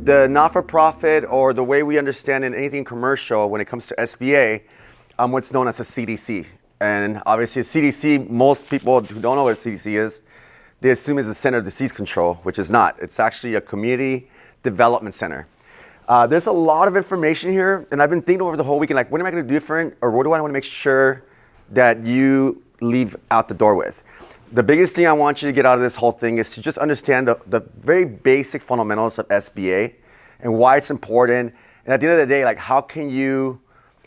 the not-for-profit or the way we understand in anything commercial when it comes to SBA, what's known as a CDC. And obviously a CDC, most people who don't know what a CDC is, they assume it's a Center of Disease Control, which is not. It's actually a community development center. There's a lot of information here, and I've been thinking over the whole weekend, like, what am I going to do different, or what do I want to make sure that you leave out the door with? The biggest thing I want you to get out of this whole thing is to just understand the very basic fundamentals of SBA and why it's important. And at the end of the day, like, how can you,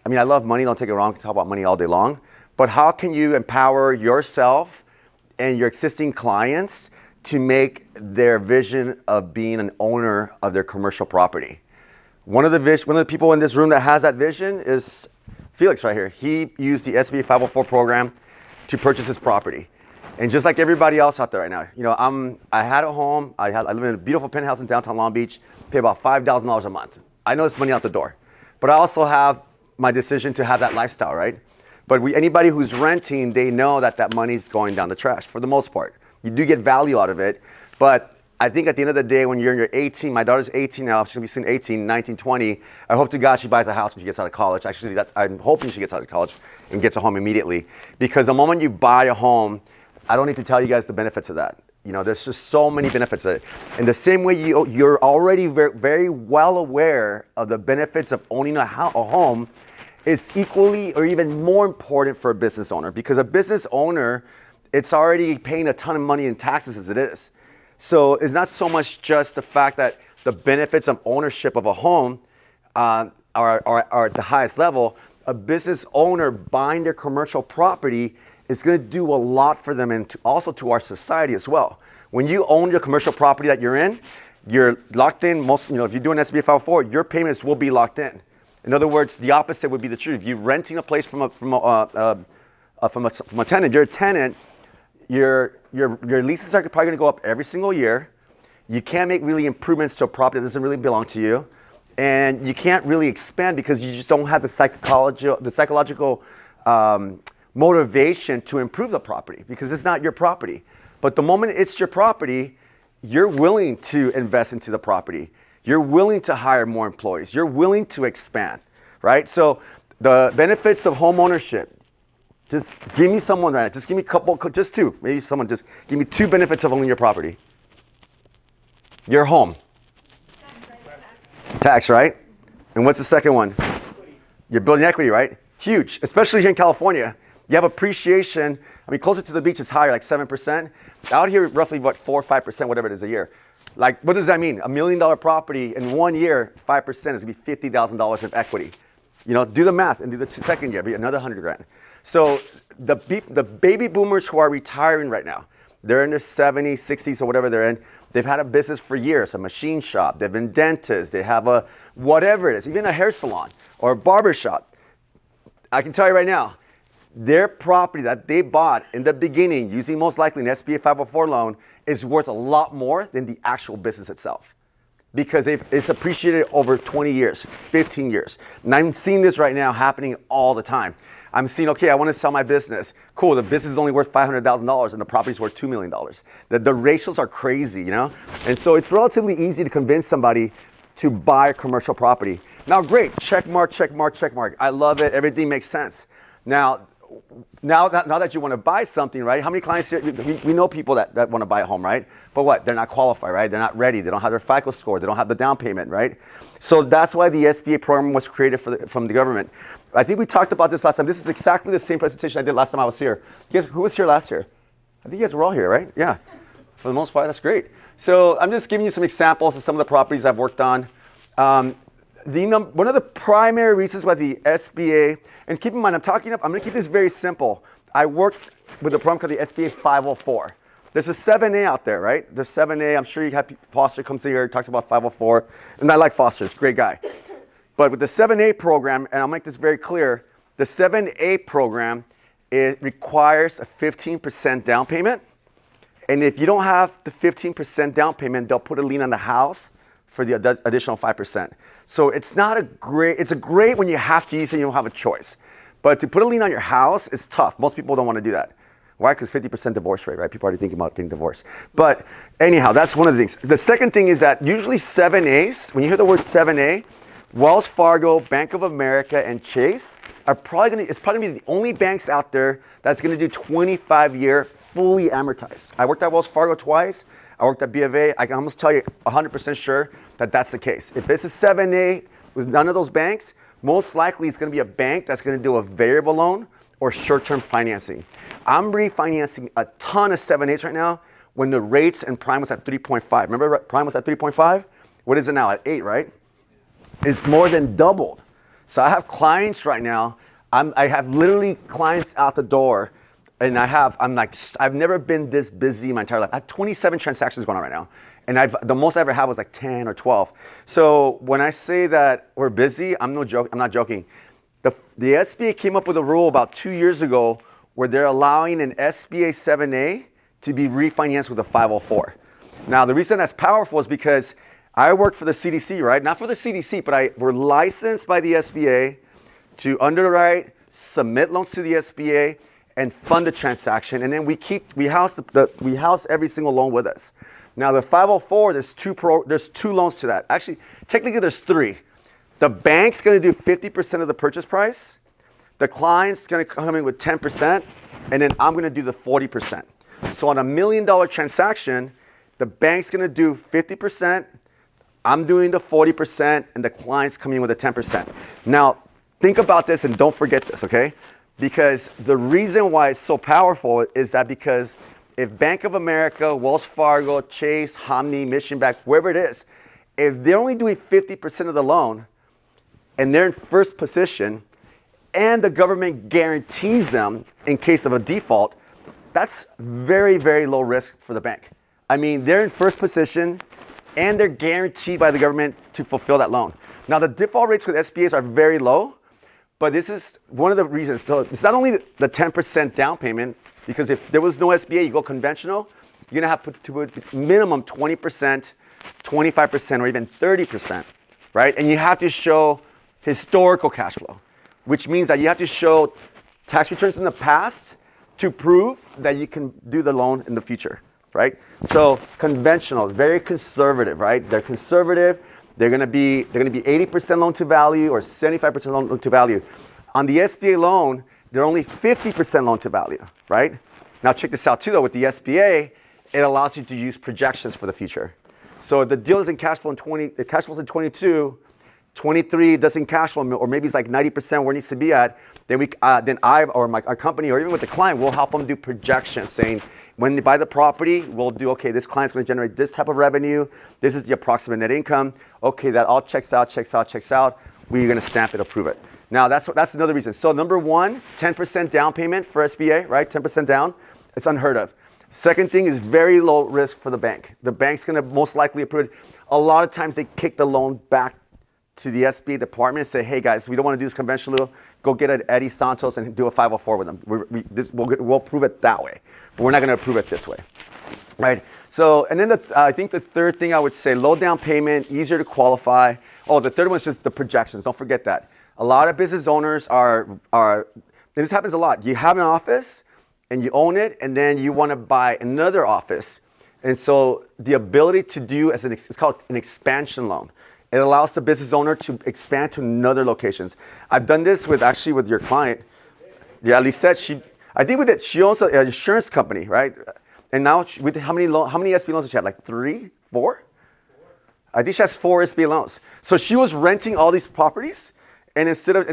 I mean, I love money, don't take it wrong, I can talk about money all day long, but how can you empower yourself and your existing clients to make their vision of being an owner of their commercial property? One of the people in this room that has that vision is Felix right here. He used the SBA 504 program to purchase his property. And just like everybody else out there right now, you know, I had a home, I live in a beautiful penthouse in downtown Long Beach, pay about $5,000 a month. I know it's money out the door, but I also have my decision to have that lifestyle, right? But anybody who's renting, they know that that money's going down the trash for the most part. You do get value out of it, but I think at the end of the day, when you're in your 18, my daughter's 18 now, she'll be soon 18, 19, 20. I hope to God she buys a house when she gets out of college. Actually, I'm hoping she gets out of college and gets a home immediately. Because the moment you buy a home, I don't need to tell you guys the benefits of that. You know, there's just so many benefits of it. In the same way you're already very, very well aware of the benefits of owning a home, is equally or even more important for a business owner. Because a business owner, it's already paying a ton of money in taxes as it is. So it's not so much just the fact that the benefits of ownership of a home are at the highest level. A business owner buying their commercial property is going to do a lot for them, and also to our society as well. When you own your commercial property that you're in, you're locked in. If you're doing SBA 504, your payments will be locked in. In other words, the opposite would be the truth. If you're renting a place from a tenant, you're a tenant. Your leases are probably going to go up every single year. You can't make really improvements to a property that doesn't really belong to you, and you can't really expand because you just don't have the psychological motivation to improve the property because it's not your property. But the moment it's your property, you're willing to invest into the property. You're willing to hire more employees. You're willing to expand, right? So the benefits of home ownership. Just give me someone, right? Just give me a couple, just two. Maybe someone just give me two benefits of owning your property. Your home. Tax, right? And what's the second one? You're building equity, right? Huge, especially here in California. You have appreciation. I mean, closer to the beach is higher, like 7%. Out here, roughly, 4 or 5%, whatever it is a year. Like, what does that mean? $1 million property in 1 year, 5% is going to be $50,000 of equity. You know, do the math and do the second year, be another 100 grand. So the baby boomers who are retiring right now, they're in their 70s, 60s, or whatever they're in. They've had a business for years, a machine shop. They've been dentists. They have a whatever it is, even a hair salon or a barber shop. I can tell you right now, their property that they bought in the beginning, using most likely an SBA 504 loan, is worth a lot more than the actual business itself. Because it's appreciated over 20 years, 15 years. And I'm seeing this right now happening all the time. I'm seeing, okay, I want to sell my business. Cool, the business is only worth $500,000 and the property's worth $2 million. The ratios are crazy, you know? And so it's relatively easy to convince somebody to buy a commercial property. Now, great, check mark, check mark, check mark. I love it, everything makes sense. Now that you want to buy something, right? How many clients here, we know people that want to buy a home, right? But what? They're not qualified, right? They're not ready. They don't have their FICO score. They don't have the down payment, right? So that's why the SBA program was created from the government. I think we talked about this last time. This is exactly the same presentation I did last time I was here. Guess who was here last year? I think you guys were all here, right? Yeah. For the most part, that's great. So I'm just giving you some examples of some of the properties I've worked on. One of the primary reasons why the SBA, and keep in mind, I'm going to keep this very simple. I worked with a program called the SBA 504. There's a 7A out there, right? There's 7A. I'm sure you have Foster comes here, talks about 504. And I like Foster, he's a great guy. But with the 7A program, and I'll make this very clear, the 7A program, it requires a 15% down payment. And if you don't have the 15% down payment, they'll put a lien on the house for the additional 5%. So it's a great when you have to use it and you don't have a choice. But to put a lien on your house is tough. Most people don't want to do that. Why? Because 50% divorce rate, right? People are already thinking about getting divorced. But anyhow, that's one of the things. The second thing is that usually 7As, when you hear the word 7A, Wells Fargo, Bank of America, and Chase are it's probably gonna be the only banks out there that's gonna do 25-year fully amortized. I worked at Wells Fargo twice. I worked at B of A. I can almost tell you 100% sure that that's the case. If this is 7A with none of those banks, most likely it's gonna be a bank that's gonna do a variable loan or short-term financing. I'm refinancing a ton of 7As right now when the rates and prime was at 3.5. Remember prime was at 3.5? What is it now, at 8, right? It's more than doubled. So I have clients right now. I have literally clients out the door, and I've never been this busy in my entire life. I have 27 transactions going on right now, and the most I ever had was like 10 or 12. So when I say that we're busy, I'm not joking. The SBA came up with a rule about 2 years ago where they're allowing an SBA 7A to be refinanced with a 504. Now the reason that's powerful is because I work for the CDC, right? Not for the CDC, but we're licensed by the SBA to underwrite, submit loans to the SBA, and fund the transaction. And then we house every single loan with us. Now the 504, there's two loans to that. Actually, technically there's 3. The bank's gonna do 50% of the purchase price. The client's gonna come in with 10%, and then I'm gonna do the 40%. So on $1 million transaction, the bank's gonna do 50%, I'm doing the 40%, and the client's coming in with the 10%. Now, think about this and don't forget this, okay? Because the reason why it's so powerful is that because if Bank of America, Wells Fargo, Chase, Hanmi, Mission Bank, whoever it is, if they're only doing 50% of the loan and they're in first position and the government guarantees them in case of a default, that's very, very low risk for the bank. I mean, they're in first position and they're guaranteed by the government to fulfill that loan. Now, the default rates with SBAs are very low, but this is one of the reasons. So it's not only the 10% down payment, because if there was no SBA, you go conventional, you're gonna have to put minimum 20%, 25%, or even 30%, right? And you have to show historical cash flow, which means that you have to show tax returns in the past to prove that you can do the loan in the future. Right? So conventional, very conservative, right? They're conservative. They're gonna be 80% loan to value or 75% loan to value. On the SBA loan, they're only 50% loan to value, right? Now check this out too though, with the SBA, it allows you to use projections for the future. So if the deal doesn't cash flow it cash flows in 22, 23 doesn't cash flow, or maybe it's like 90% where it needs to be at, then our company, or even with the client, we'll help them do projections saying, when they buy the property, we'll do, okay, this client's gonna generate this type of revenue, this is the approximate net income, okay, that all checks out, we're gonna stamp it, approve it. Now that's another reason. So number one, 10% down payment for SBA, right? 10% down, it's unheard of. Second thing is very low risk for the bank. The bank's gonna most likely approve it. A lot of times they kick the loan back to the SBA department and say, hey guys, we don't want to do this conventional. Go get an Edi Santos and do a 504 with them. We'll prove it that way, but we're not going to approve it this way, right? So, and then I think the third thing I would say, low down payment, easier to qualify. Oh, the third one is just the projections. Don't forget that. A lot of business owners this happens a lot. You have an office and you own it, and then you want to buy another office. And so the ability to do it's called an expansion loan. It allows the business owner to expand to another locations. I've done this with your client. Yeah, Lisette, she owns an insurance company, right? And now how many SBA loans does she have? Like 3, 4? I think she has 4 SBA loans. So she was renting all these properties, and instead of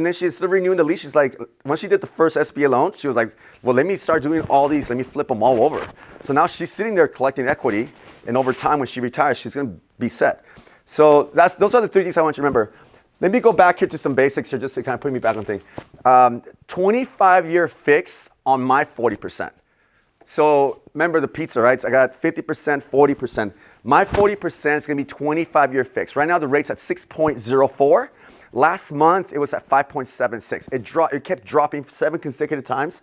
renewing the lease, she's like, once she did the first SBA loan, she was like, well, let me start doing all these, let me flip them all over. So now she's sitting there collecting equity, and over time when she retires, she's gonna be set. So those are the 3 things I want you to remember. Let me go back here to some basics here just to kind of put me back on thing. 25-year fix on my 40%. So remember the pizza, right? So I got 50%, 40%. My 40% is gonna be 25-year fix. Right now the rate's at 6.04. Last month it was at 5.76. It kept dropping 7 consecutive times,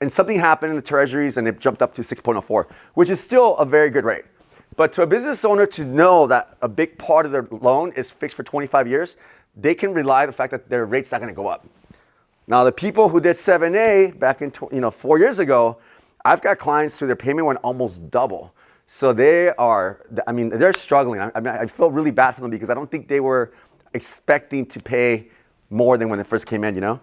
and something happened in the treasuries and it jumped up to 6.04, which is still a very good rate. But to a business owner to know that a big part of their loan is fixed for 25 years, they can rely on the fact that their rate's not going to go up. Now, the people who did 7A back in 4 years ago, I've got clients who their payment went almost double. So they are, I mean, they're struggling. I feel really bad for them because I don't think they were expecting to pay more than when they first came in, you know?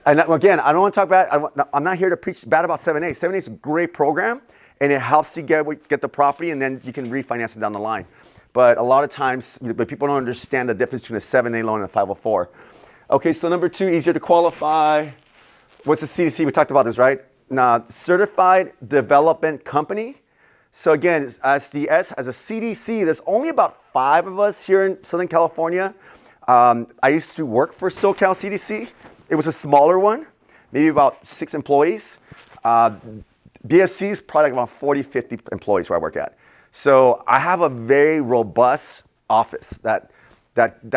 And again, I don't want to talk bad. I'm not here to preach bad about 7A. 7A is a great program, and it helps you get the property, and then you can refinance it down the line. But a lot of times, but people don't understand the difference between a 7A loan and a 504. Okay, so number 2, easier to qualify. What's the CDC? We talked about this, right? Now, Certified Development Company. So again, as a CDC, there's only about 5 of us here in Southern California. I used to work for SoCal CDC. It was a smaller one, maybe about 6 employees. BSC is probably about 40, 50 employees where I work at. So I have a very robust office that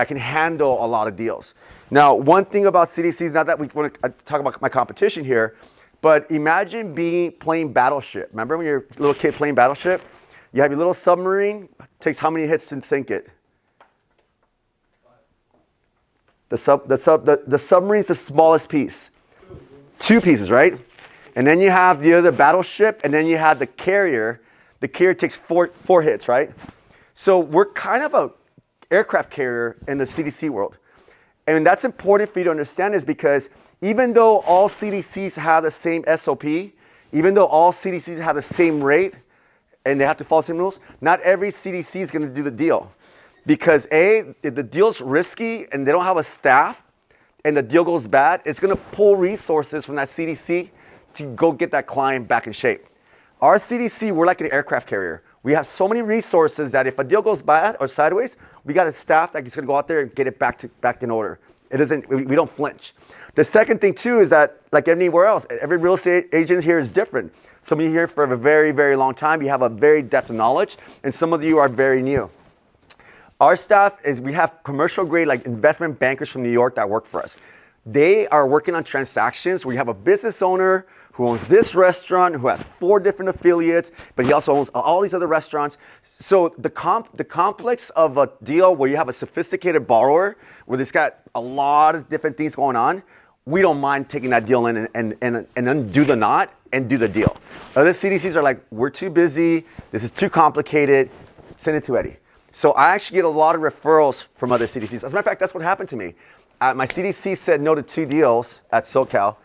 can handle a lot of deals. Now, one thing about CDCs, not that we want to talk about my competition here, but imagine playing Battleship. Remember when you're a little kid playing Battleship? You have your little submarine. It takes how many hits to sink it? The submarine's the smallest piece. 2 pieces, right? And then you have the other battleship, and then you have the carrier. The carrier takes four hits, right? So we're kind of a aircraft carrier in the CDC world. And that's important for you to understand is because even though all CDCs have the same SOP, even though all CDCs have the same rate, and they have to follow the same rules, not every CDC is going to do the deal. Because if the deal's risky and they don't have a staff and the deal goes bad, it's going to pull resources from that CDC to go get that client back in shape. Our CDC, we're like an aircraft carrier. We have so many resources that if a deal goes bad or sideways, we got a staff that's going to go out there and get it back in order. We don't flinch. The second thing too is that like anywhere else, every real estate agent here is different. Some of you here for a very, very long time, you have a very depth of knowledge, and some of you are very new. Our staff we have commercial grade like investment bankers from New York that work for us. They are working on transactions where you have a business owner who owns this restaurant, who has 4 different affiliates, but he also owns all these other restaurants. So the complex of a deal where you have a sophisticated borrower, where there's got a lot of different things going on, we don't mind taking that deal in and undo the knot and do the deal. Other CDCs are like, we're too busy, this is too complicated, send it to Eddie. So I actually get a lot of referrals from other CDCs. As a matter of fact, that's what happened to me. My CDC said no to 2 deals at SoCal.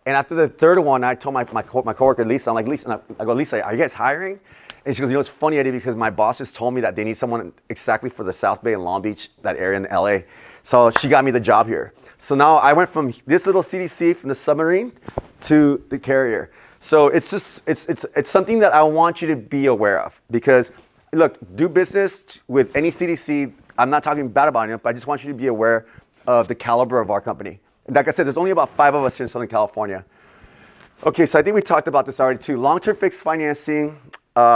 And after the 3rd one, I told my coworker, Lisa, I'm like, Lisa, I go, Lisa, are you guys hiring? And she goes, you know, it's funny, Eddie, because my boss just told me that they need someone exactly for the South Bay and Long Beach, that area in LA. So she got me the job here. So now I went from this little CDC from the submarine to the carrier. So it's just, it's something that I want you to be aware of because look, do business with any CDC. I'm not talking bad about it, but I just want you to be aware of the caliber of our company. And like I said, there's only about 5 of us here in Southern California. Okay, so I think we talked about this already too. Long-term fixed financing.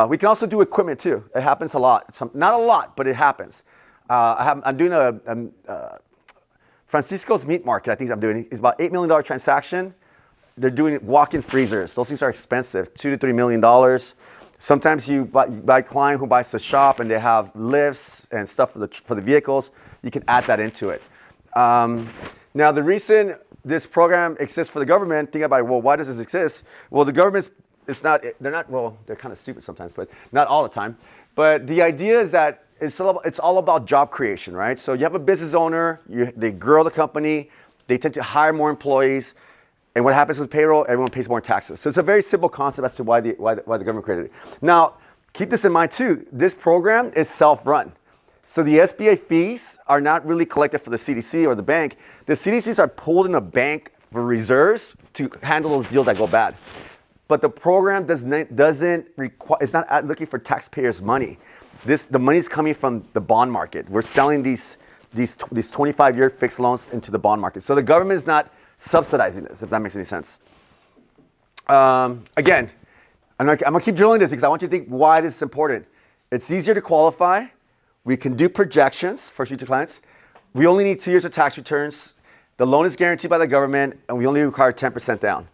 We can also do equipment too. It happens a lot. Not a lot, but it happens. I'm doing a Francisco's Meat Market, I think I'm doing. It's about $8 million transaction. They're doing walk-in freezers. Those things are expensive, $2 to $3 million. Sometimes you buy a client who buys the shop and they have lifts and stuff for the vehicles. You can add that into it. Now, the reason this program exists for the government, think about, well, why does this exist? Well, the government's, they're kind of stupid sometimes, but not all the time. But the idea is that it's all about job creation, right? So you have a business owner, they grow the company, they tend to hire more employees, and what happens with payroll? Everyone pays more taxes. So it's a very simple concept as to why the government created it. Now, keep this in mind too. This program is self-run. So the SBA fees are not really collected for the CDC or the bank. The CDCs are pulled in a bank for reserves to handle those deals that go bad. But the program doesn't require, it's not looking for taxpayers' money. The money's coming from the bond market. We're selling these 25-year fixed loans into the bond market. So the government is not subsidizing this, if that makes any sense. Again, I'm gonna keep drilling this because I want you to think why this is important. It's easier to qualify. We can do projections for future clients. We only need 2 years of tax returns. The loan is guaranteed by the government, and we only require 10% down.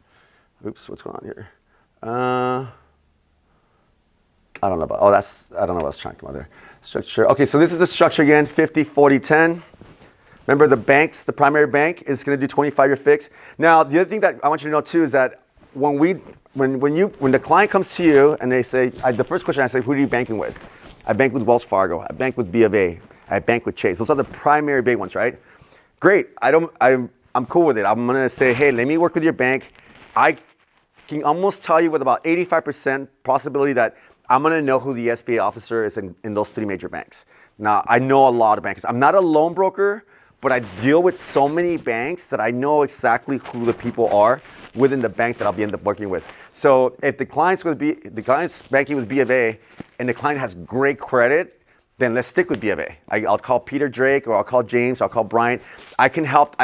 Oops, what's going on here? I don't know about, I don't know what I was trying to come out there. Structure, okay, so this is the structure again, 50, 40, 10. Remember the primary bank is gonna do 25-year fix. Now, the other thing that I want you to know too is that when the client comes to you and they say, the first question I say, who are you banking with? I bank with Wells Fargo. I bank with B of A. I bank with Chase. Those are the primary big ones, right? Great. I'm cool with it. I'm gonna say, hey, let me work with your bank. I can almost tell you with about 85% possibility that I'm gonna know who the SBA officer is in those three major banks. Now, I know a lot of bankers. I'm not a loan broker, but I deal with so many banks that I know exactly who the people are within the bank that I'll be end up working with. So if the client's banking with B of A and the client has great credit, then let's stick with B of A. I'll call Peter Drake, or I'll call James, or I'll call Brian. I can help,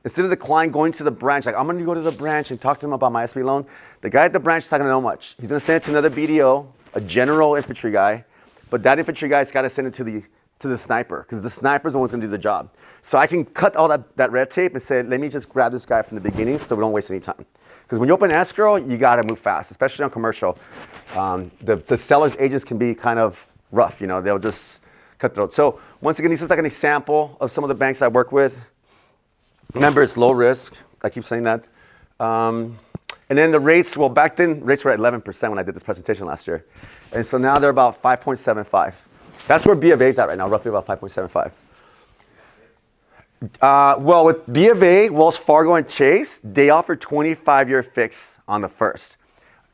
instead of the client going to the branch, like I'm gonna go to the branch and talk to them about my SBA loan, the guy at the branch is not gonna know much. He's gonna send it to another BDO, a general infantry guy, but that infantry guy's gotta send it to the sniper, because the sniper's the one who's gonna do the job. So I can cut all that red tape and say, let me just grab this guy from the beginning so we don't waste any time. Because when you open escrow, you gotta move fast, especially on commercial. The seller's agents can be kind of rough, they'll just cut throat. So once again, this is like an example of some of the banks I work with. Remember, it's low risk. I keep saying that. And then the rates, well, back then, rates were at 11% when I did this presentation last year. And so now they're about 5.75. That's where B of A is at right now, roughly about 5.75. Well, with B of A, Wells Fargo, and Chase, they offer 25-year fix on the first.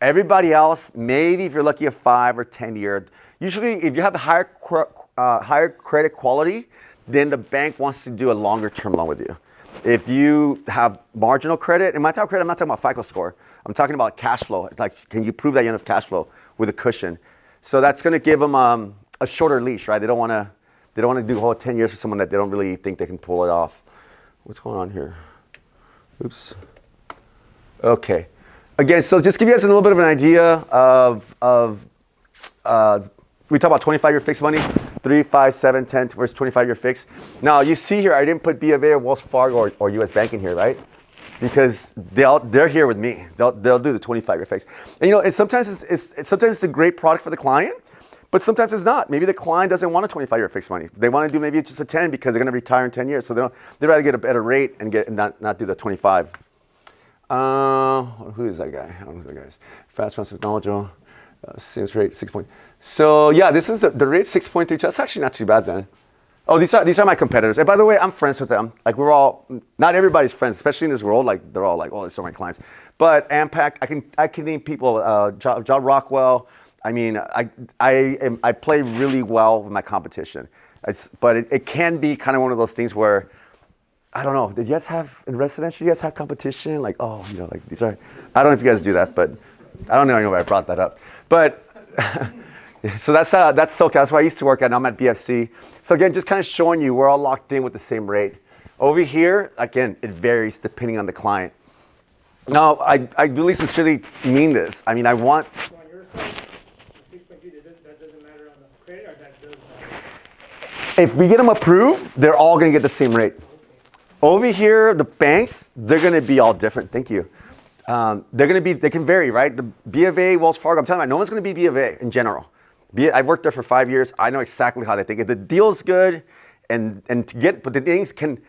Everybody else, maybe if you're lucky, a 5 or 10-year. Usually, if you have a higher credit quality, then the bank wants to do a longer-term loan with you. If you have marginal credit, and when I talk credit, I'm not talking about FICO score. I'm talking about cash flow. It's like, can you prove that you have cash flow with a cushion? So that's going to give them a shorter leash, right? They don't want to do a whole 10 years for someone that they don't really think they can pull it off. What's going on here? Oops. Okay. Again, so just give you guys a little bit of an idea of we talk about 25-year fixed money, 3, 5, 7, 10 versus 25-year fixed. Now you see here, I didn't put B of A or Wells Fargo or US Bank in here, right? Because they're here with me. They'll do the 25-year fixed. And sometimes it's a great product for the client, but sometimes it's not. Maybe the client doesn't want a 25-year fixed money. They want to do maybe just a 10 because they're going to retire in 10 years. So they'd rather get a better rate and not do the 25. Who is that guy? I don't know who that guy is. Fast technology. Sales rate 6 point. So yeah, this is the rate 6.32. That's actually not too bad then. Oh, these are my competitors. And by the way, I'm friends with them. Like not everybody's friends, especially in this world. Like they're all like, oh, these are my clients. But Ampac, I can name people. John Rockwell. I mean, I play really well with my competition. But it can be kind of one of those things where, I don't know. Did you guys in residential? You guys have competition? Like, oh, like these are. I don't know if you guys do that, but I don't know why I brought that up. But so that's SoCal. That's where I used to work at. Now I'm at BFC. So again, just kind of showing you we're all locked in with the same rate. Over here, again, it varies depending on the client. Now, I really sincerely mean this. I mean, I want. So on your side, 6.2, that doesn't matter on the credit, or that does matter? If we get them approved, they're all going to get the same rate. Okay. Over here, the banks, they're going to be all different. Thank you. They can vary, right? The B of A, Wells Fargo, I'm telling you, no one's going to be B of A in general. I've worked there for 5 years. I know exactly how they think. If the deal's good, but the things can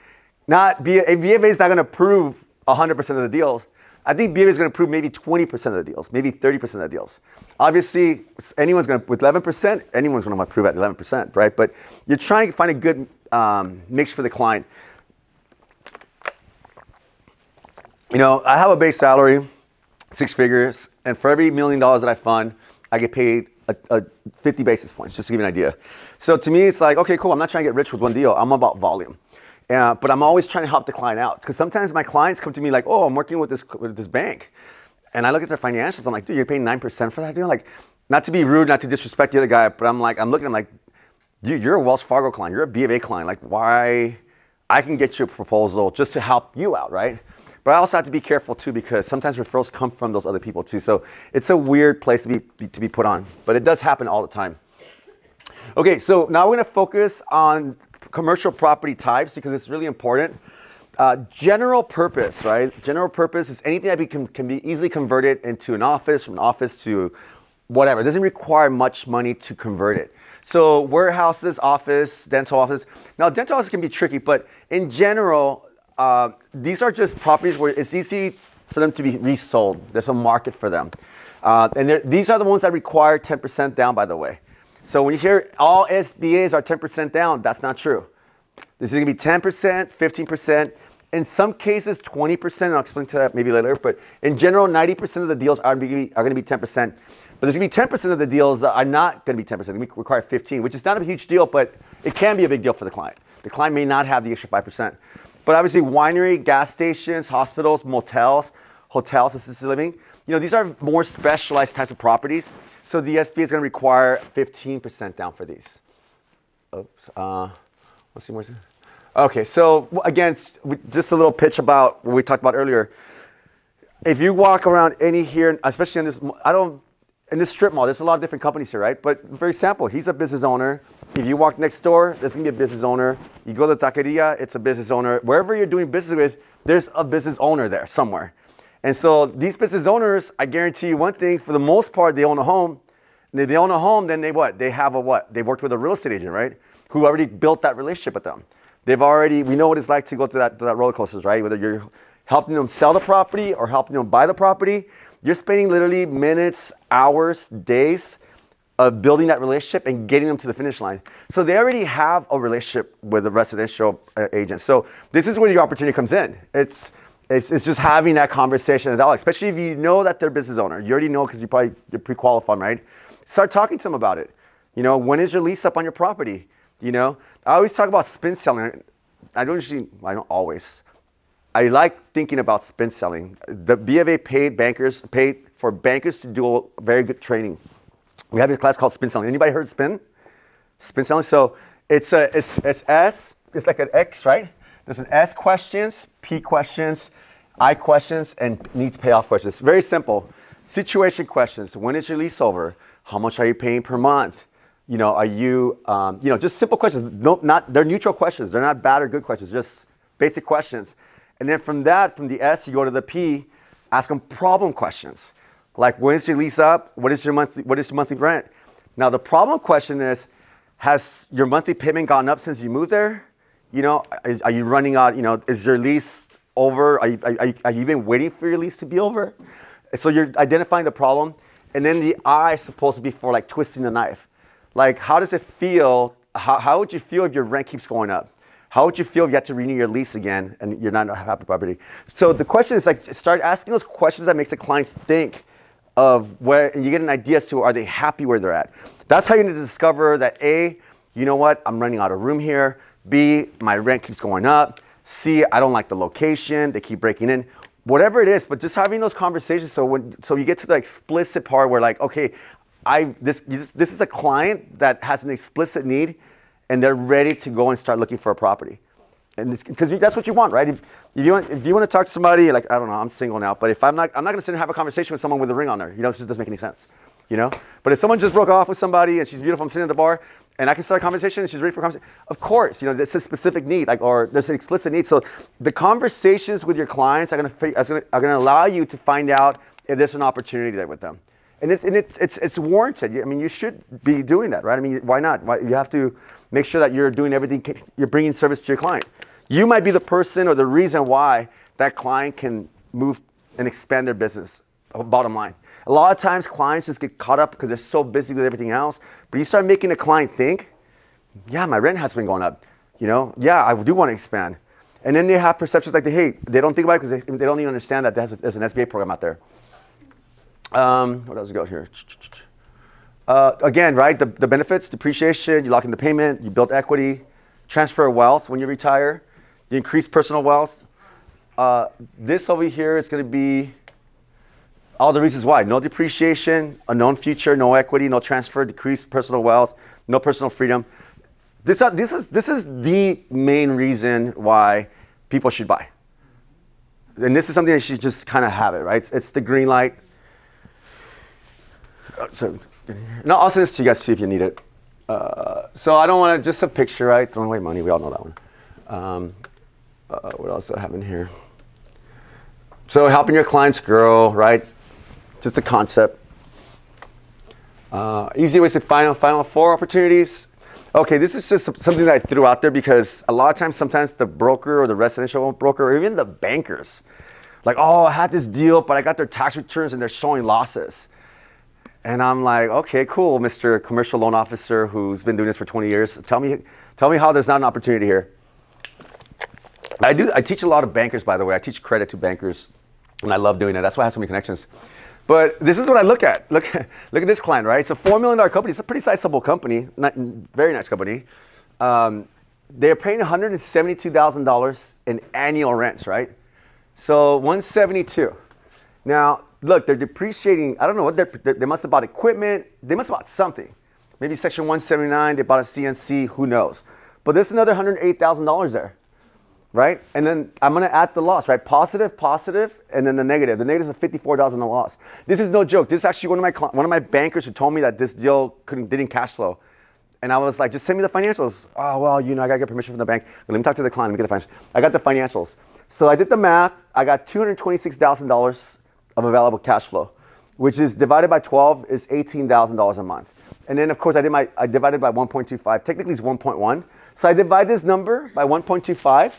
not be, B of A is not going to approve 100% of the deals. I think B of A is going to approve maybe 20% of the deals, maybe 30% of the deals. Obviously, with 11%, anyone's going to approve at 11%, right? But you're trying to find a good mix for the client. I have a base salary, 6 figures, and for every $1 million that I fund, I get paid 50 basis points, just to give you an idea. So to me, it's like, okay, cool, I'm not trying to get rich with one deal. I'm about volume. But I'm always trying to help the client out. Because sometimes my clients come to me like, oh, I'm working with this bank. And I look at their financials, I'm like, dude, you're paying 9% for that deal? Like, not to be rude, not to disrespect the other guy, but I'm like, dude, you're a Wells Fargo client, you're a B of A client. Like, why? I can get you a proposal just to help you out, right? But I also have to be careful too, because sometimes referrals come from those other people too. So it's a weird place to be put on, but it does happen all the time. Okay, so now we're gonna focus on commercial property types because it's really important. General purpose, right? General purpose is anything that can be easily converted into an office, from an office to whatever. It doesn't require much money to convert it. So warehouses, office, dental office. Now dental office can be tricky, but in general, these are just properties where it's easy for them to be resold. There's a market for them. These are the ones that require 10% down, by the way. So when you hear all SBAs are 10% down, that's not true. This is going to be 10%, 15%, in some cases 20%. I'll explain to that maybe later. But in general, 90% of the deals are going to be 10%. But there's going to be 10% of the deals that are not going to be 10%. They require 15, which is not a huge deal, but it can be a big deal for the client. The client may not have the extra 5%. But obviously, winery, gas stations, hospitals, motels, hotels, assisted living, these are more specialized types of properties. So the SBA is going to require 15% down for these. Oops. Let's see more. Okay, so again, just a little pitch about what we talked about earlier. If you walk around any here, especially in this strip mall, there's a lot of different companies here, right? But very simple. He's a business owner. If you walk next door, there's gonna be a business owner. You go to the taqueria, it's a business owner. Wherever you're doing business with, there's a business owner there somewhere. And so these business owners, I guarantee you one thing, for the most part, they own a home. And if they own a home, then they have a what? They worked with a real estate agent, right? Who already built that relationship with them. We know what it's like to go to that roller coasters, right? Whether you're helping them sell the property or helping them buy the property, you're spending literally minutes, hours, days of building that relationship and getting them to the finish line. So they already have a relationship with a residential agent. So this is where the opportunity comes in. It's just having that conversation at all, especially if you know that they're a business owner. You already know because you're pre-qualified, right? Start talking to them about it. When is your lease up on your property? I always talk about spin selling. I don't always. I like thinking about spin selling. The B of A paid for bankers to do a very good training. We have a class called spin selling. Anybody heard spin? Spin selling. So it's S. It's like an X, right? There's an S questions, P questions, I questions, and needs payoff questions. It's very simple. Situation questions. When is your lease over? How much are you paying per month? Are you, just simple questions. They're neutral questions. They're not bad or good questions. Just basic questions. And then from the S, you go to the P, ask them problem questions. Like, when's your lease up? What is your monthly rent? Now, the problem question is, has your monthly payment gone up since you moved there? Are you running out? Is your lease over? Are you been waiting for your lease to be over? So you're identifying the problem. And then the I is supposed to be for like twisting the knife. Like, how does it feel? How would you feel if your rent keeps going up? How would you feel if you had to renew your lease again and you're not happy property? So the question is like, start asking those questions that makes the clients think of where, and you get an idea as to are they happy where they're at. That's how you're going to discover that A, you know what, I'm running out of room here. B, my rent keeps going up. C, I don't like the location. They keep breaking in. Whatever it is, but just having those conversations so you get to the explicit part where like, okay, this is a client that has an explicit need and they're ready to go and start looking for a property. And because that's what you want, right? If you want to talk to somebody, like, I don't know, I'm single now, but if I'm not going to sit and have a conversation with someone with a ring on her. It just doesn't make any sense, But if someone just broke off with somebody and she's beautiful, I'm sitting at the bar and I can start a conversation and she's ready for a conversation. Of course, it's a specific need, or there's an explicit need. So the conversations with your clients are going to allow you to find out if there's an opportunity there with them. And it's warranted. I mean, you should be doing that, right? I mean, why not? You have to make sure that you're doing everything, you're bringing service to your client. You might be the person or the reason why that client can move and expand their business, bottom line. A lot of times clients just get caught up because they're so busy with everything else. But you start making a client think, yeah, my rent has been going up. Yeah, I do want to expand. And then they have perceptions like, hey, they don't think about it because they don't even understand that there's an SBA program out there. What else we got here? Again, right, the benefits, depreciation, you lock in the payment, you build equity, transfer of wealth when you retire, you increase personal wealth. This over here is going to be all the reasons why. No depreciation, a known future, no equity, no transfer, decreased personal wealth, no personal freedom. This is the main reason why people should buy. And this is something that you should just kind of have it, right? It's the green light. So, no, I'll send this to you guys to see if you need it. So I don't want to, just a picture, right? Throwing away money, we all know that one. What else do I have in here? So helping your clients grow, right? Just a concept. Easy ways to find final four opportunities. Okay, this is just something that I threw out there because a lot of times, sometimes the broker or the residential broker or even the bankers Like, oh, I had this deal, but I got their tax returns and they're showing losses. And I'm like, okay, cool, Mr. Commercial Loan Officer who's been doing this for 20 years. Tell me how there's not an opportunity here. I teach a lot of bankers, by the way. I teach credit to bankers, and I love doing it. That's why I have so many connections. But this is what I look at. Look at this client, right? It's a $4 million company. It's a pretty sizable company, very nice company. They're paying $172,000 in annual rents, right? So 172. Now, look, they're depreciating. I don't know what they must have bought equipment. They must have bought something. Maybe Section 179, they bought a CNC, who knows? But there's another $108,000 there, right? And then I'm gonna add the loss, right? Positive, and then the negative. The negative is a $54,000 loss. This is no joke. This is actually one of my bankers who told me that this deal didn't cash flow. And I was like, just send me the financials. Oh, well, I gotta get permission from the bank. Let me talk to the client, let me get the financials. I got the financials. So I did the math. I got $226,000 of available cash flow, which is divided by 12 is $18,000 a month. And then of course I divided by 1.25. Technically it's 1.1. So I divide this number by 1.25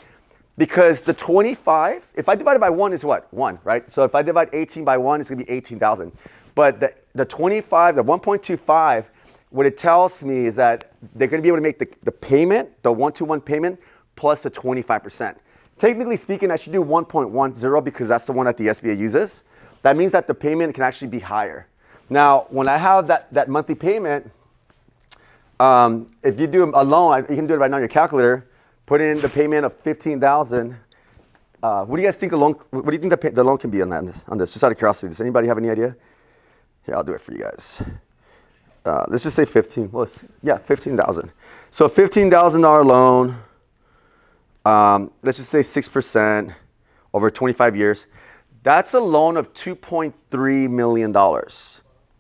because the 25, if I divide it by 1 is what? 1, right? So if I divide 18 by 1, it's gonna be 18,000. But the 25, the 1.25, what it tells me is that they're gonna be able to make the payment, the 1-to-1 payment, plus the 25%. Technically speaking, I should do 1.10 because that's the one that the SBA uses. That means that the payment can actually be higher. Now, when I have that monthly payment, if you do a loan, you can do it right now on your calculator, put in the payment of $15,000. What do you guys think a loan, what do you think the loan can be on this? Just out of curiosity, does anybody have any idea? Here, I'll do it for you guys. Let's just say 15, well, yeah, 15,000. So $15,000 loan, let's just say 6% over 25 years. That's a loan of $2.3 million,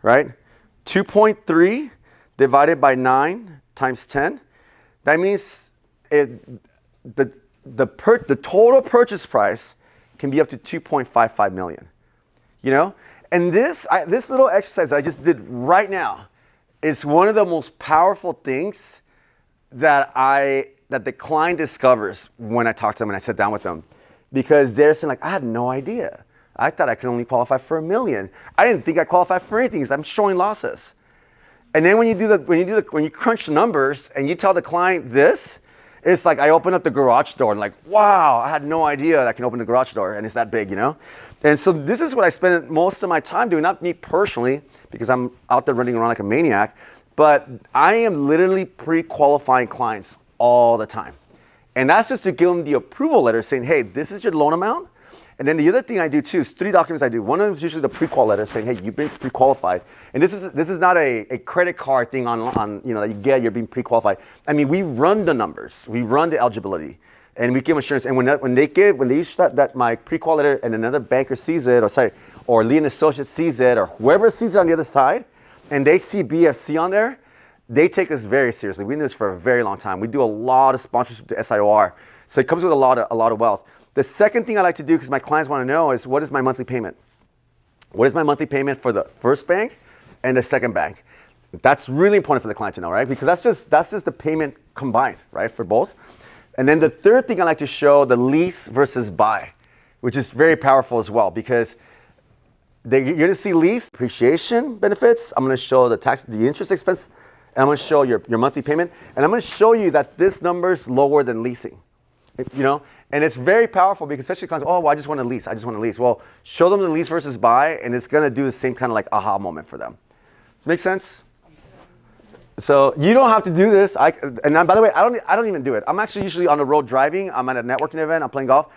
right? 2.3 divided by 9 times 10. That means the total purchase price can be up to 2.55 million. And this little exercise that I just did right now is one of the most powerful things that the client discovers when I talk to them and I sit down with them, because they're saying like, I had no idea. I thought I could only qualify for $1 million. I didn't think I qualified for anything because I'm showing losses. And then when you crunch the numbers and you tell the client this, it's like I open up the garage door and like, wow, I had no idea that I can open the garage door and it's that big, And so this is what I spend most of my time doing, not me personally, because I'm out there running around like a maniac, but I am literally pre-qualifying clients all the time. And that's just to give them the approval letter saying, hey, this is your loan amount. And then the other thing I do too is 3 documents I do. One of them is usually the pre-qual letter saying, hey, you've been pre-qualified. And this is not a credit card thing on that you get, you're being pre-qualified. I mean, we run the numbers, we run the eligibility, and we give them assurance. And when they issue that my pre-qual letter and another banker sees it, or Lee and Associates sees it, or whoever sees it on the other side, and they see BFC on there, they take us very seriously. We do this for a very long time. We do a lot of sponsorship to SIOR. So it comes with a lot of wealth. The second thing I like to do, because my clients want to know, is what is my monthly payment? What is my monthly payment for the first bank and the second bank? That's really important for the client to know, right? Because that's just the payment combined, right, for both. And then the third thing I like to show, the lease versus buy, which is very powerful as well, because you're going to see lease appreciation benefits. I'm going to show the interest expense, and I'm going to show your monthly payment, and I'm going to show you that this number is lower than leasing. And it's very powerful because especially clients, oh, well, I just want to lease. Well, show them the lease versus buy, and it's going to do the same kind of like aha moment for them. Does it make sense? So you don't have to do this. By the way, I don't even do it. I'm actually usually on the road driving. I'm at a networking event. I'm playing golf,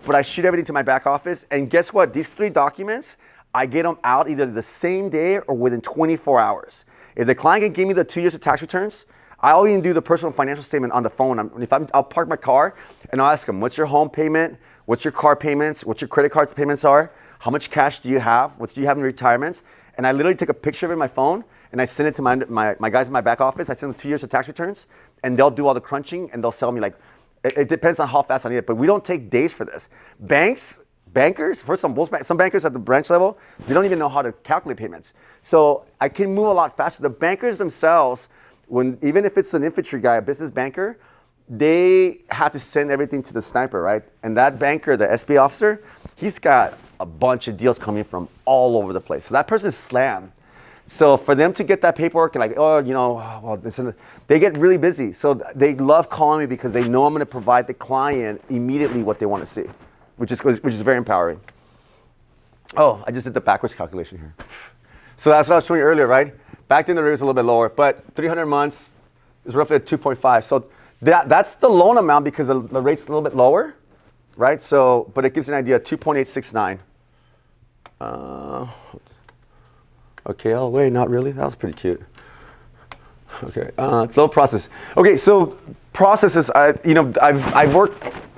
but I shoot everything to my back office. And guess what? These 3 documents, I get them out either the same day or within 24 hours. If the client can give me the 2 years of tax returns, I'll even do the personal financial statement on the phone. I'll park my car and I'll ask them, what's your home payment? What's your car payments? What's your credit cards payments are? How much cash do you have? What do you have in retirements? And I literally take a picture of it in my phone and I send it to my guys in my back office. I send them 2 years of tax returns and they'll do all the crunching and they'll sell me like, it depends on how fast I need it, but we don't take days for this. Bankers, some bankers at the branch level, they don't even know how to calculate payments. So I can move a lot faster. The bankers themselves, even if it's an infantry guy, a business banker, they have to send everything to the sniper, right? And that banker, the SBA officer, he's got a bunch of deals coming from all over the place. So that person is slammed. So for them to get that paperwork and like, oh, well, they get really busy. So they love calling me because they know I'm going to provide the client immediately what they want to see, which is very empowering. Oh, I just did the backwards calculation here. So that's what I was showing you earlier, right? Back then the rate was a little bit lower, but 300 months is roughly at 2.5. So that's the loan amount because the rate's a little bit lower, right? So, but it gives you an idea, 2.869. Okay, oh wait, not really. That was pretty cute. Okay, slow process. Okay, so processes. I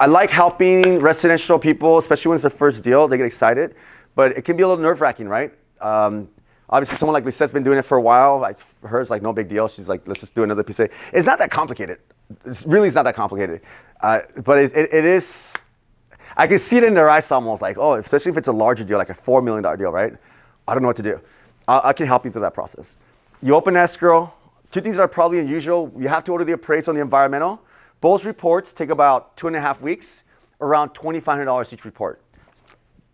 like helping residential people, especially when it's their first deal. They get excited, but it can be a little nerve-wracking, right? Obviously, someone like Lisette's been doing it for a while. Like hers, like no big deal. She's like, let's just do another piece. It's not that complicated. It's not that complicated, but it is. I can see it in their eyes almost like, oh, especially if it's a larger deal, like a $4 million deal, right? I don't know what to do. I can help you through that process. You open escrow. Two things are probably unusual. You have to order the appraisal and the environmental. Both reports take about 2.5 weeks, around $2,500 each report.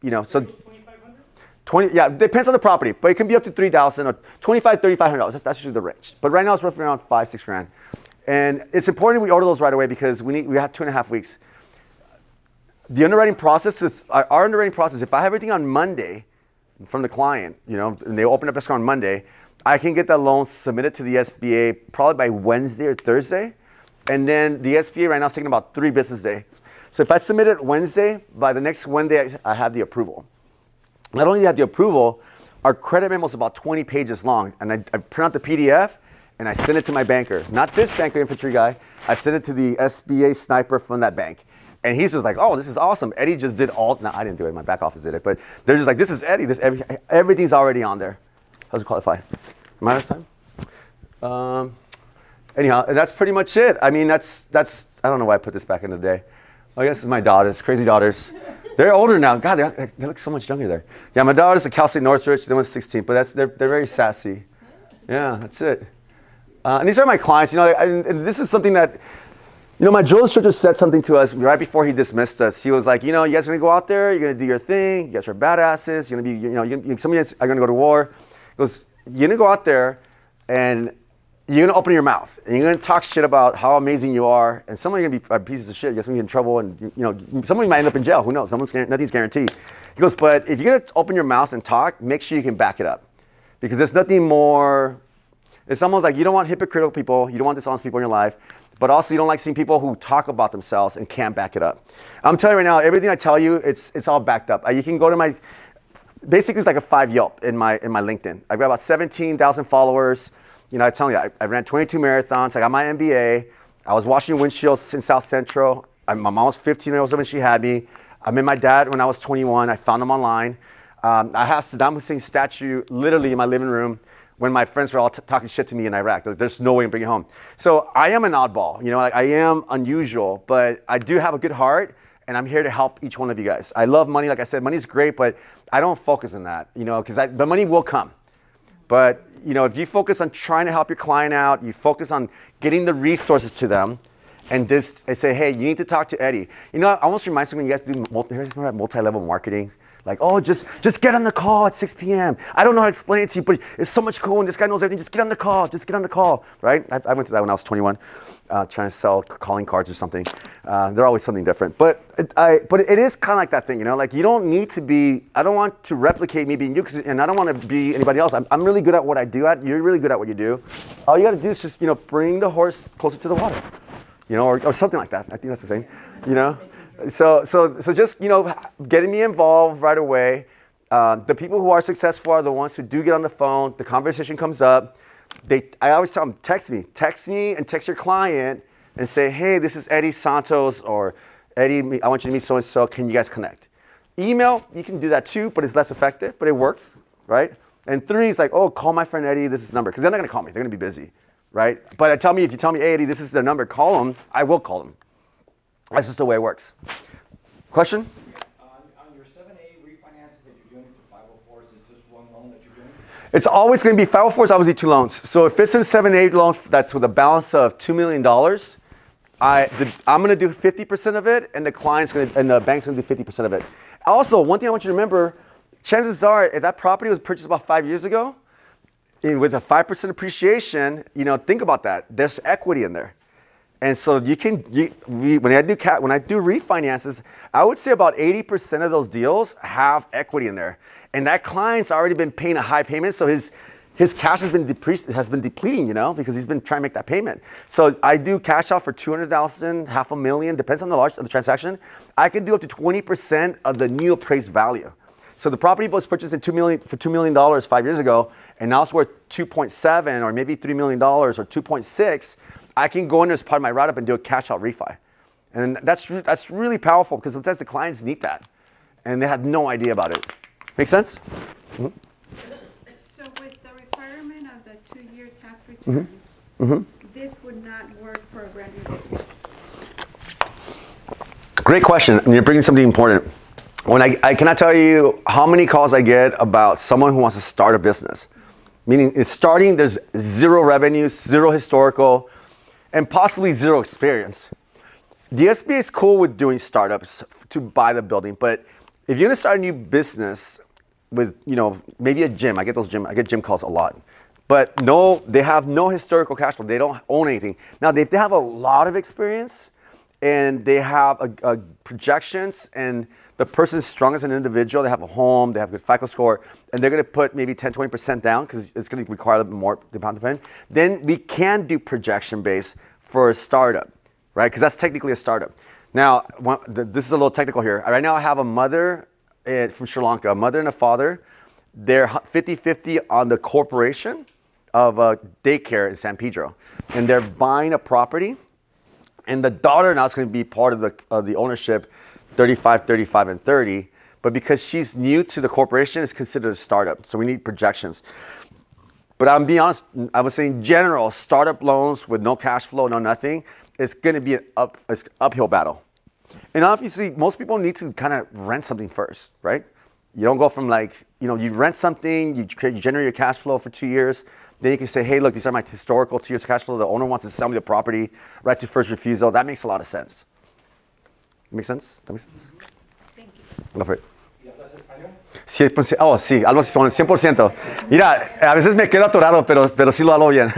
So 2,500? 20, yeah, depends on the property, but it can be up to $3,000 or $2,500, $3,500. That's usually the range. But right now it's roughly around $5,000, $6,000 grand. And it's important we order those right away because we have 2.5 weeks. The underwriting process is, our underwriting process, if I have everything on Monday from the client, and they open up escrow on Monday, I can get that loan submitted to the SBA probably by Wednesday or Thursday. And then the SBA right now is taking about 3 business days. So if I submit it Wednesday, by the next Wednesday, I have the approval. Not only do I have the approval, our credit memo is about 20 pages long. And I print out the PDF and I send it to my banker. Not this banker infantry guy. I send it to the SBA sniper from that bank. And he's just like, oh, this is awesome. Eddie just did all, no, I didn't do it, my back office did it. But they're just like, this is Eddie, everything's already on there. How's it qualify? Am I out of time? Anyhow, that's pretty much it. I mean, that's. I don't know why I put this back in the day. I guess it's my daughters, crazy daughters. They're older now. God, they look so much younger there. Yeah, my daughter's at Cal State Northridge. They went 16, but they're very sassy. Yeah, that's it. And these are my clients. And this is something that, my drill instructor said something to us right before he dismissed us. He was like, you guys are gonna go out there. You're gonna do your thing. You guys are badasses. You're gonna be, some of you are gonna go to war. He goes, you're gonna go out there and you're gonna open your mouth and you're gonna talk shit about how amazing you are, and some of you are gonna be pieces of shit. You're gonna get in trouble, and some of you might end up in jail. Who knows? Nothing's guaranteed. He goes, but if you're gonna open your mouth and talk, make sure you can back it up, because there's nothing more. It's almost like you don't want hypocritical people, you don't want dishonest people in your life, but also you don't like seeing people who talk about themselves and can't back it up. I'm telling you right now, everything I tell you, it's all backed up. You can go to my. Basically, it's like a 5 Yelp in my LinkedIn. I've got about 17,000 followers. I tell you, I ran 22 marathons. I got my MBA. I was washing windshields in South Central. My mom was 15 years old when she had me. I met my dad when I was 21. I found him online. I have Saddam Hussein's statue literally in my living room when my friends were all talking shit to me in Iraq. There's no way I'm bringing it home. So I am an oddball. I am unusual, but I do have a good heart. And I'm here to help each one of you guys. I love money. Like I said, money's great, but I don't focus on that, because the money will come. But, if you focus on trying to help your client out, you focus on getting the resources to them, and just say, hey, you need to talk to Eddie. It almost reminds me when you guys do multi-level marketing. Like, oh, just get on the call at 6 p.m. I don't know how to explain it to you, but it's so much cool, and this guy knows everything. Just get on the call. Just get on the call, right? I went through that when I was 21, trying to sell calling cards or something. They're always something different. But it is kind of like that thing, Like, you don't need to be. I don't want to replicate me being you, and I don't want to be anybody else. I'm really good at what I do. You're really good at what you do. All you got to do is just, bring the horse closer to the water, or something like that. I think that's the same, So just, getting me involved right away. The people who are successful are the ones who do get on the phone. The conversation comes up. I always tell them, text me and text your client and say, hey, this is Edi Santos, or Eddie, I want you to meet so-and-so. Can you guys connect? Email, you can do that too, but it's less effective, but it works, right? And 3 is like, oh, call my friend Eddie, this is his number, because they're not gonna call me, they're gonna be busy, right? But if you tell me, hey, Eddie, this is their number, call them, I will call them. That's just the way it works. Question? Yes. On your 7A refinances that you're doing for 504s, is it just one loan that you're doing? It's always going to be 504s, obviously 2 loans. So if it's a 7A loan that's with a balance of $2 million, I'm going to do 50% of it, and the bank's going to do 50% of it. Also, one thing I want you to remember, chances are, if that property was purchased about 5 years ago, with a 5% appreciation, think about that. There's equity in there. And so when I do refinances, I would say about 80% of those deals have equity in there. And that client's already been paying a high payment, so his cash has been depleting, because he's been trying to make that payment. So I do cash out for $200,000, $500,000, depends on the large of the transaction. I can do up to 20% of the new appraised value. So the property was purchased for $2 million 5 years ago, and now it's worth 2.7 or maybe $3 million or 2.6. I can go in there as part of my write-up and do a cash-out refi. And that's really powerful because sometimes the clients need that, and they have no idea about it. Make sense? So with the requirement of the 2-year tax returns, this would not work for a brand new business? Great question, and you're bringing something important. When I cannot tell you how many calls I get about someone who wants to start a business. Meaning, in starting, there's zero revenue, zero historical, and possibly zero experience. The SBA is cool with doing startups to buy the building, but if you're gonna start a new business with, maybe a gym, I get gym calls a lot, but no, they have no historical cash flow. They don't own anything. Now, if they have a lot of experience and they have projections and the person's strong as an individual, they have a home, they have a good FICO score, and they're gonna put maybe 10, 20% down because it's gonna require a little bit more dependent, then we can do projection based for a startup, right? Because that's technically a startup. Now, this is a little technical here. Right now I have a mother from Sri Lanka, a mother and a father. They're 50-50 on the corporation of a daycare in San Pedro. And they're buying a property, and the daughter now is gonna be part of the ownership, 35, 35, and 30, but because she's new to the corporation, it's considered a startup, so we need projections. But I'm being honest, I would say in general, startup loans with no cash flow, no nothing, it's gonna be an uphill battle. And obviously, most people need to kind of rent something first, right? You don't go from you rent something, you generate your cash flow for 2 years, then you can say, hey, look, these are my historical 2 years cash flow, the owner wants to sell me the property, right to first refusal. That makes a lot of sense. Make sense? That makes sense? Thank you. Go for it. ¿Y hablas español? 100%, oh, sí, algo así, 100%. Mira, a veces me quedo atorado, pero sí lo hablo bien.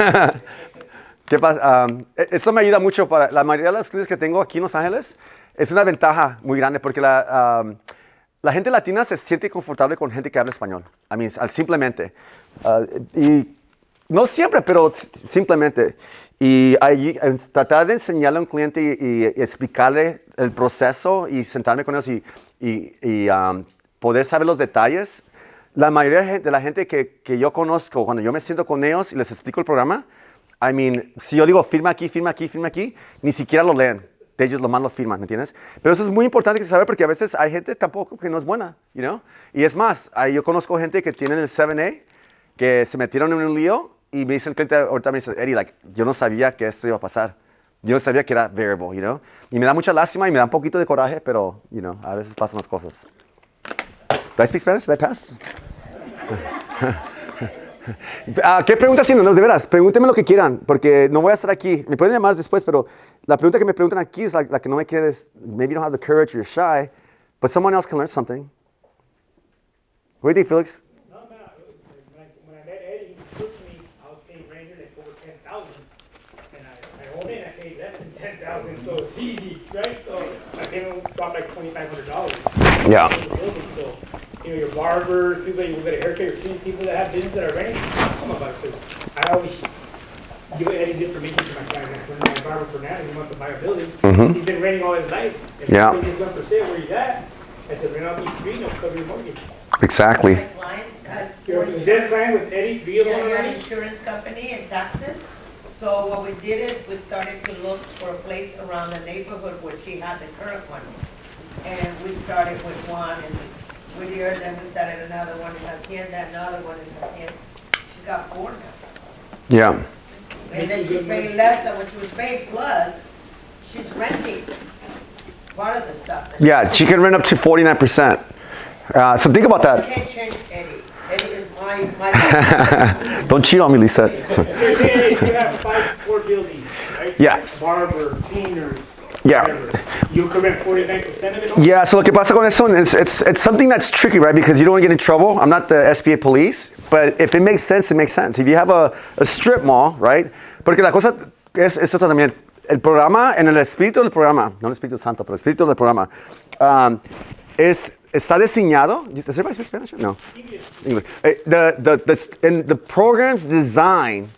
¿Qué pasa? Eso me ayuda mucho para la mayoría de los clientes que tengo aquí en Los Ángeles. Es una ventaja muy grande porque la gente latina se siente confortable con gente que habla español. Simplemente. Y no siempre, pero simplemente. Y tratar de enseñarle a un cliente y explicarle el proceso y sentarme con ellos y poder saber los detalles. La mayoría de la gente que yo conozco, cuando yo me siento con ellos y les explico el programa, si yo digo firma aquí, firma aquí, firma aquí, ni siquiera lo leen. Ellos lo más lo firman, ¿me entiendes? Pero eso es muy importante que saber porque a veces hay gente tampoco que no es buena, Y es más, yo conozco gente que tienen el 7A, que se metieron en un lío y me dice el cliente, ahorita me dice, Eddie, yo no sabía que esto iba a pasar. Yo no sabía que era variable, Y me da mucha lástima y me da un poquito de coraje, pero, a veces pasan las cosas. Do I speak Spanish? Did I pass? ¿Qué preguntas tienen? No, de veras, pregúntenme lo que quieran, porque no voy a estar aquí. Me pueden llamar después, pero la pregunta que me preguntan aquí es la que no me quieres. Maybe you don't have the courage or you're shy, but someone else can learn something. What do you think, Felix? No, when I met Eddie, he took me, I was paying rent here like over 10,000, and I own it, I paid less than 10,000, so it's easy, right? So my payment dropped like $2,500. Yeah. So, your barber, people that you get a haircut, you're seeing people that have business that are renting, come about it, because I always give Eddie's information to my guy, my barber for now, he wants to buy a building. He's been renting all his life. If Yeah. he's going for sale, where he's at, I said, rent out these streets, no cover your mortgage. Exactly. My client had You're four this insurance- plan with Eddie, three of Yeah, them he had already? insurance company and taxes. So what we did is we started to look for a place around the neighborhood where she had the current one. And we started with one in Whittier, then we started another one in Hacienda, another one in Hacienda. She's got four now. Yeah. And then she's paying less than what she was paying, plus she's renting part of the stuff. Yeah, she can rent up to 49%. So think about You that. can't change Eddie. Eddie is my. Don't cheat on me, Lisa. You have 4 buildings, right? Yeah. Barber, cleaners, Yeah. whatever, you could rent 49% of it? all? Yeah, so lo que pasa con eso, it's something that's tricky, right? Because you don't want to get in trouble. I'm not the SBA police, but if it makes sense, it makes sense. If you have a strip mall, right? Porque la cosa es eso también. El programa, en el espíritu del programa, no el Espíritu Santo, pero el espíritu del programa, está diseñado. Does everybody speak Spanish? No. English. The program's designed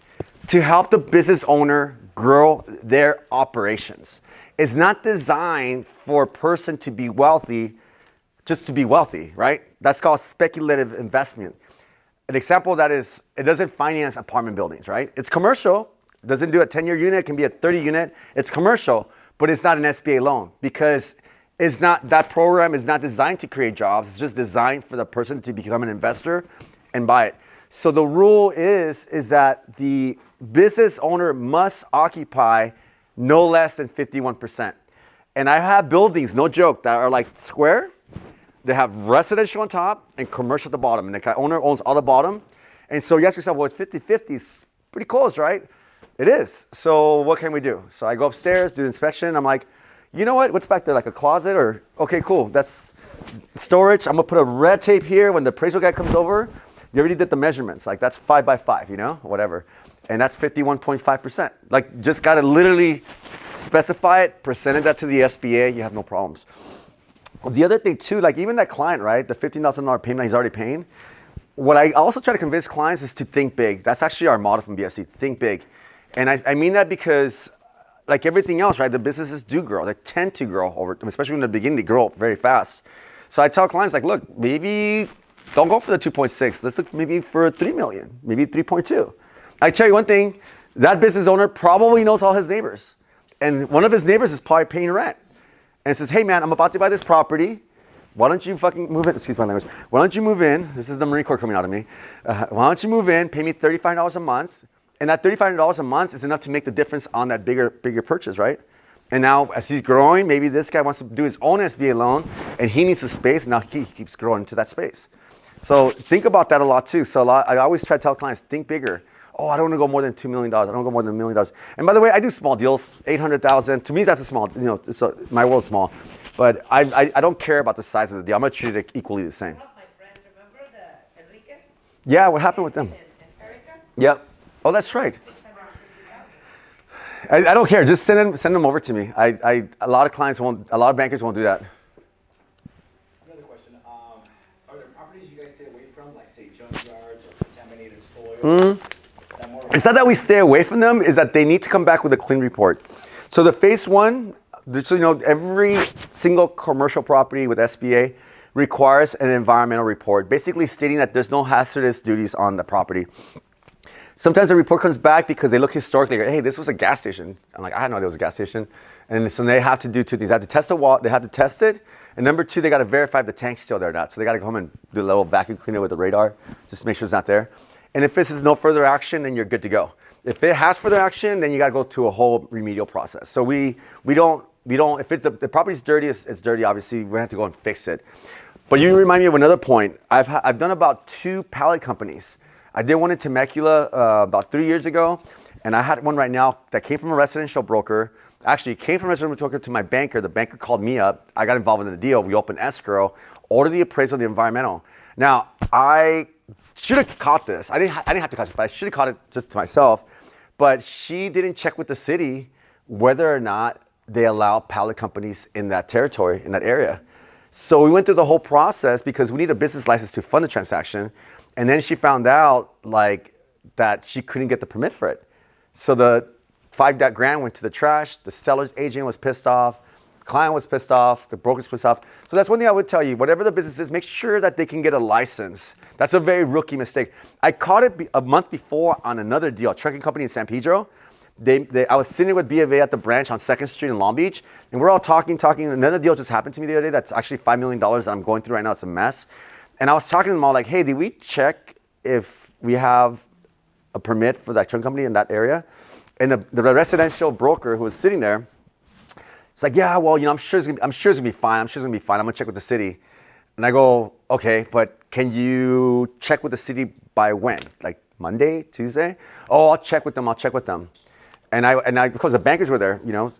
to help the business owner grow their operations. It's not designed for a person to be wealthy just to be wealthy, right? That's called speculative investment. An example of that is it doesn't finance apartment buildings, right? It's commercial. It doesn't do a 10-year unit. It can be a 30 unit. It's commercial, but it's not an SBA loan because it's not, that program is not designed to create jobs. It's just designed for the person to become an investor and buy it. So the rule is that the business owner must occupy no less than 51%. And I have buildings, no joke, that are like square. They have residential on top and commercial at the bottom. And the owner owns all the bottom. And so you ask yourself, well, it's 50-50. It's pretty close, right? It is. So what can we do? So I go upstairs, do the inspection. I'm like, you know what? What's back there? Like a closet or, okay, cool. That's storage. I'm going to put a red tape here. When the appraisal guy comes over, you already did the measurements. Like that's 5 by 5, you know, whatever. And that's 51.5%. Like just got to literally specify it, presented that to the SBA. You have no problems. The other thing too, like even that client, right? The $15,000 payment he's already paying. What I also try to convince clients is to think big. That's actually our motto from BFC, think big. And I mean that because like everything else, right? The businesses do grow. They tend to grow over, especially in the beginning, they grow very fast. So I tell clients like, look, maybe don't go for the 2.6. Let's look maybe for 3 million, maybe 3.2. I tell you one thing, that business owner probably knows all his neighbors. And one of his neighbors is probably paying rent. And says, hey man, I'm about to buy this property. Why don't you fucking move in? Excuse my language. Why don't you move in? This is the Marine Corps coming out of me. Why don't you move in, pay me $35 a month. And that $35 a month is enough to make the difference on that bigger purchase, right? And now as he's growing, maybe this guy wants to do his own SBA loan and he needs the space and now he keeps growing into that space. So think about that a lot too. So I always try to tell clients, think bigger. Oh, I don't want to go more than $2 million. I don't want to go more than $1 million. And by the way, I do small deals, 800,000. To me, that's a small, you know, my world's small. But I don't care about the size of the deal. I'm going to treat it equally the same. One of my friends, remember the Enriquez? Yeah, what happened with them? And Erica? Yep. Oh, that's right. I don't care. Just send them over to me. A lot of clients won't, a lot of bankers won't do that. Another question, are there properties you guys stay away from, like say junkyards or contaminated soil? It's not that we stay away from them, is that they need to come back with a clean report. So the phase one, so you know, every single commercial property with SBA requires an environmental report, basically stating that there's no hazardous duties on the property. Sometimes the report comes back because they look historically, hey, this was a gas station. I'm like, I had no idea it was a gas station. And so they have to do two things. They have to test the wall, they have to test it. And number two, they got to verify if the tank's still there or not. So they got to go home and do a little vacuum cleaner with the radar, just to make sure it's not there. And if this is no further action, then you're good to go. If it has further action, then you got to go to a whole remedial process. So we don't, if it's the property's dirty, it's dirty, obviously, we have to go and fix it. But you remind me of another point. I've done about 2 pallet companies. I did one in Temecula about 3 years ago, and I had one right now that came from a residential broker. Actually, it came from a residential broker to my banker. The banker called me up. I got involved in the deal. We opened escrow, ordered the appraisal, the environmental. Now, I should have caught this. I didn't have to catch it, but I should have caught it just to myself. But she didn't check with the city whether or not they allow pallet companies in that territory, in that area. So we went through the whole process because we need a business license to fund the transaction. And then she found out like that she couldn't get the permit for it. So the $5,000 went to the trash. The seller's agent was pissed off. Client was pissed off. The broker's pissed off. So that's one thing I would tell you. Whatever the business is, make sure that they can get a license. That's a very rookie mistake. I caught it a month before on another deal, a trucking company in San Pedro. I was sitting with B of A at the branch on 2nd Street in Long Beach, and we're all talking. Another deal just happened to me the other day that's actually $5 million that I'm going through right now. It's a mess. And I was talking to them all like, hey, did we check if we have a permit for that trucking company in that area? And the residential broker who was sitting there, it's like, yeah, well, you know, I'm sure it's gonna be fine. I'm gonna check with the city. And I go, okay, but can you check with the city by when? Like Monday, Tuesday? Oh, I'll check with them. And I because the bankers were there, you know.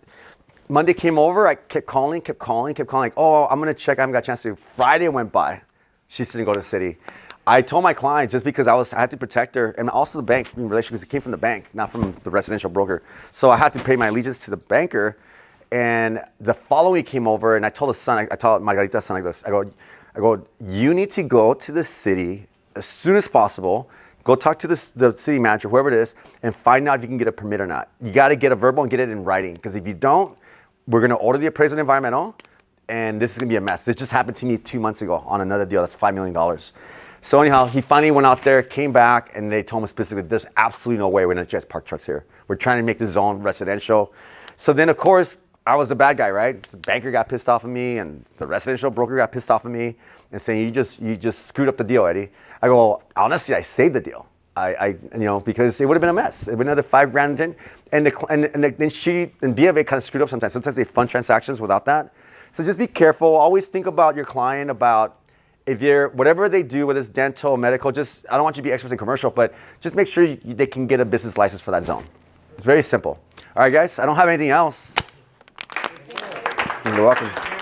Monday came over, I kept calling, like, oh, I'm gonna check, I haven't got a chance to. Friday went by, she didn't go to the city. I told my client, just because I had to protect her, and also the bank in relation, because it came from the bank, not from the residential broker. So I had to pay my allegiance to the banker. And the following week came over, and I told the son, I told Margarita's son, I go, you need to go to the city as soon as possible. Go talk to the city manager, whoever it is, and find out if you can get a permit or not. You got to get a verbal and get it in writing, because if you don't, we're going to order the appraisal and environmental, and this is going to be a mess. This just happened to me 2 months ago on another deal. That's $5 million. So anyhow, he finally went out there, came back, and they told him specifically, there's absolutely no way we're going to just park trucks here. We're trying to make the zone residential. So then, of course, I was the bad guy, right? The banker got pissed off at me, and the residential broker got pissed off at me, and saying, you just screwed up the deal, Eddie. I go, honestly, I saved the deal. Because it would have been a mess. It would have been another $5 grand in. Then she and B of A kind of screwed up sometimes. Sometimes they fund transactions without that. So just be careful. Always think about your client, about if you're, whatever they do, whether it's dental, medical, just, I don't want you to be experts in commercial, but just make sure they can get a business license for that zone. It's very simple. All right, guys, I don't have anything else. You're welcome.